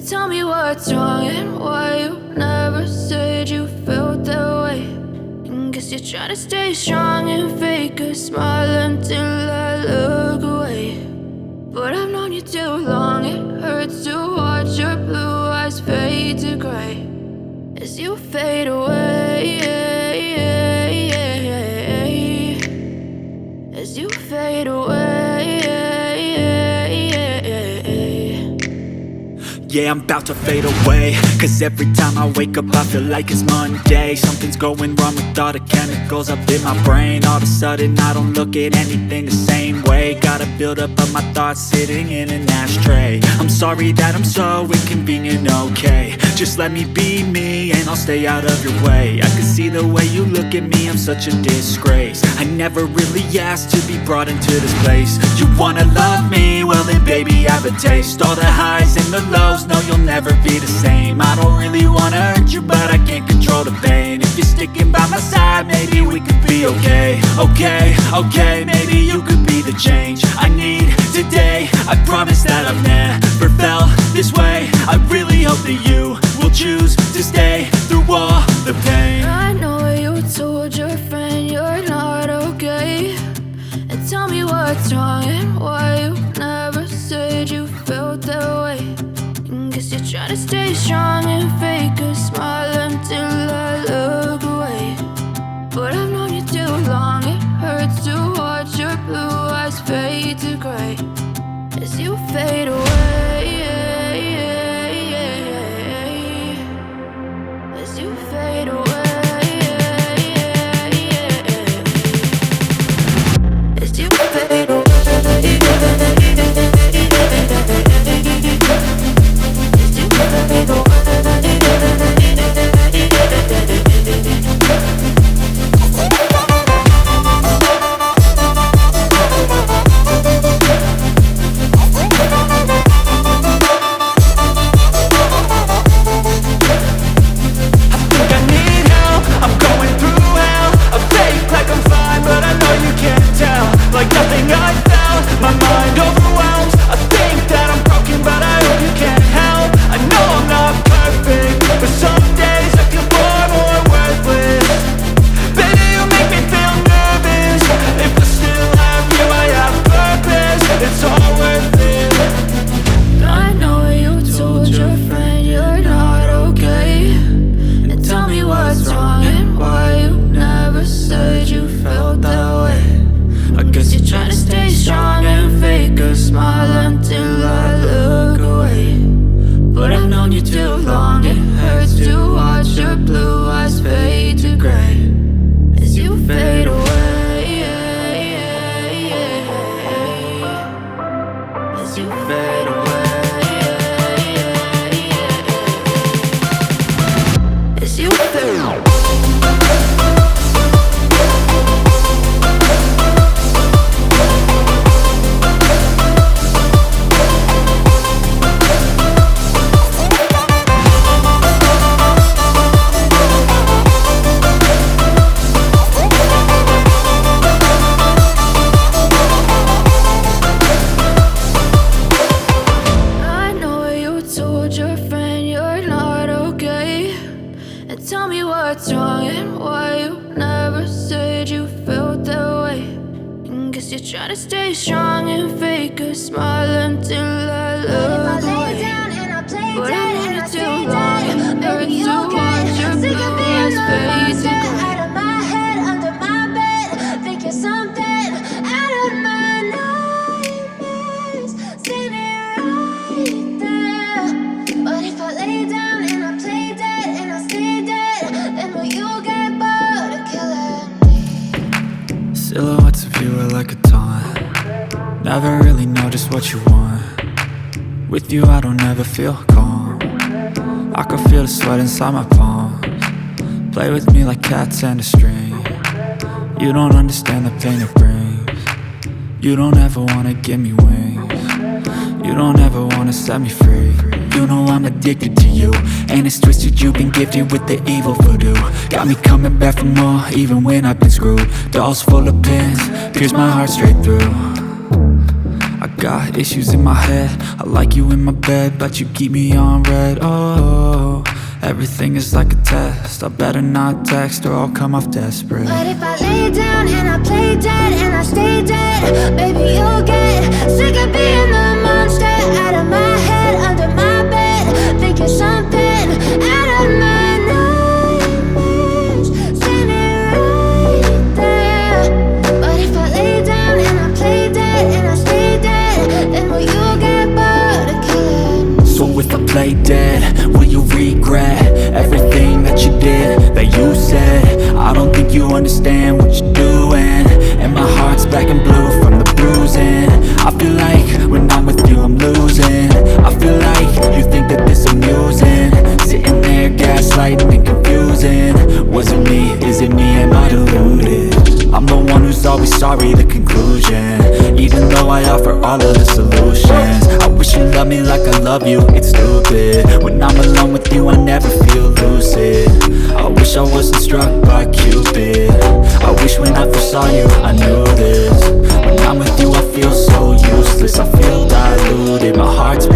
Tell me what's wrong and why you never said you felt that way. And guess you're trying to stay strong and fake a smile until I look away. But I've known you too long, it hurts to watch your blue eyes fade to gray as you fade away, as you fade away. Yeah, I'm about to fade away, cause every time I wake up I feel like it's Monday. Something's going wrong with all the chemicals up in my brain. All of a sudden I don't look at anything the same way. Gotta build up of my thoughts sitting in an ashtray. I'm sorry that I'm so inconvenient, okay. Just let me be me and I'll stay out of your way. I can see the way you look at me, I'm such a disgrace. I never really asked to be brought into this place. You wanna love me? Well then baby I have a taste. All the highs and the lows, no you'll never be the same. I don't really wanna hurt you but I can't control the pain. If you're sticking by my side maybe we could be okay. Okay, maybe you could be the change I need today. I promise that I've never felt this way. I really hope that you will choose to stay through all the pain. I know you told your friend you're not okay. And tell me what's wrong and why you never said you felt that way. And guess you're trying to stay strong and fake a smile until I look away. But I've known you too long, it hurts to watch your blue eyes fade to gray as you fade away, as you fade away, as you fade away. Tell me what's wrong and why you never said you felt that way. And guess you're trying to stay strong and fake a smile until I look away. But I've known you too long, it hurts to watch your blue eyes fade to gray. Out of my head, under my bed, think you're something out of my nightmares. Standing right there. But if I lay down and I play dead and I stay dead, then will you get bored of killing me? Silhouettes of you are like a taunt. Never really know just what you want. With you I don't ever feel calm. I can feel the sweat inside my palms. Play with me like cats and a string. You don't understand the pain it brings. You don't ever wanna give me wings. You don't ever wanna set me free. You know I'm addicted to you, and it's twisted, you've been gifted with the evil voodoo. Got me coming back for more, even when I've been screwed. Dolls full of pins, pierce my heart straight through. I Got issues in my head, I like you in my bed, but you keep me on red. Oh, everything is like a test, I better not text or I'll come off desperate. But if I lay down and I play dead and I stay dead, baby, you'll get sick of being the monster out of my head, under my bed, thinking something out of my nightmares, standing right there. But if I lay down and I play dead and I stay dead, then will you get bored of killing me? So if I play dead, will you regret everything that you did, that you said? I don't think you understand what you're doing, and my heart's black and blue from the bruising. I feel like when I'm with you I'm losing. I feel like you think that this amusing, sitting there gaslighting and confusing. Was it me? Is it me? Am I deluded? I'm the one who's always sorry, the conclusion, even though I offer all of the solutions. I wish you loved me like I love you, it's stupid. When I'm alone with you I never feel lucid. I wish I wasn't struck by Cupid. I wish when I first saw you I knew this. When I'm with you I feel so useless, I feel diluted. My heart's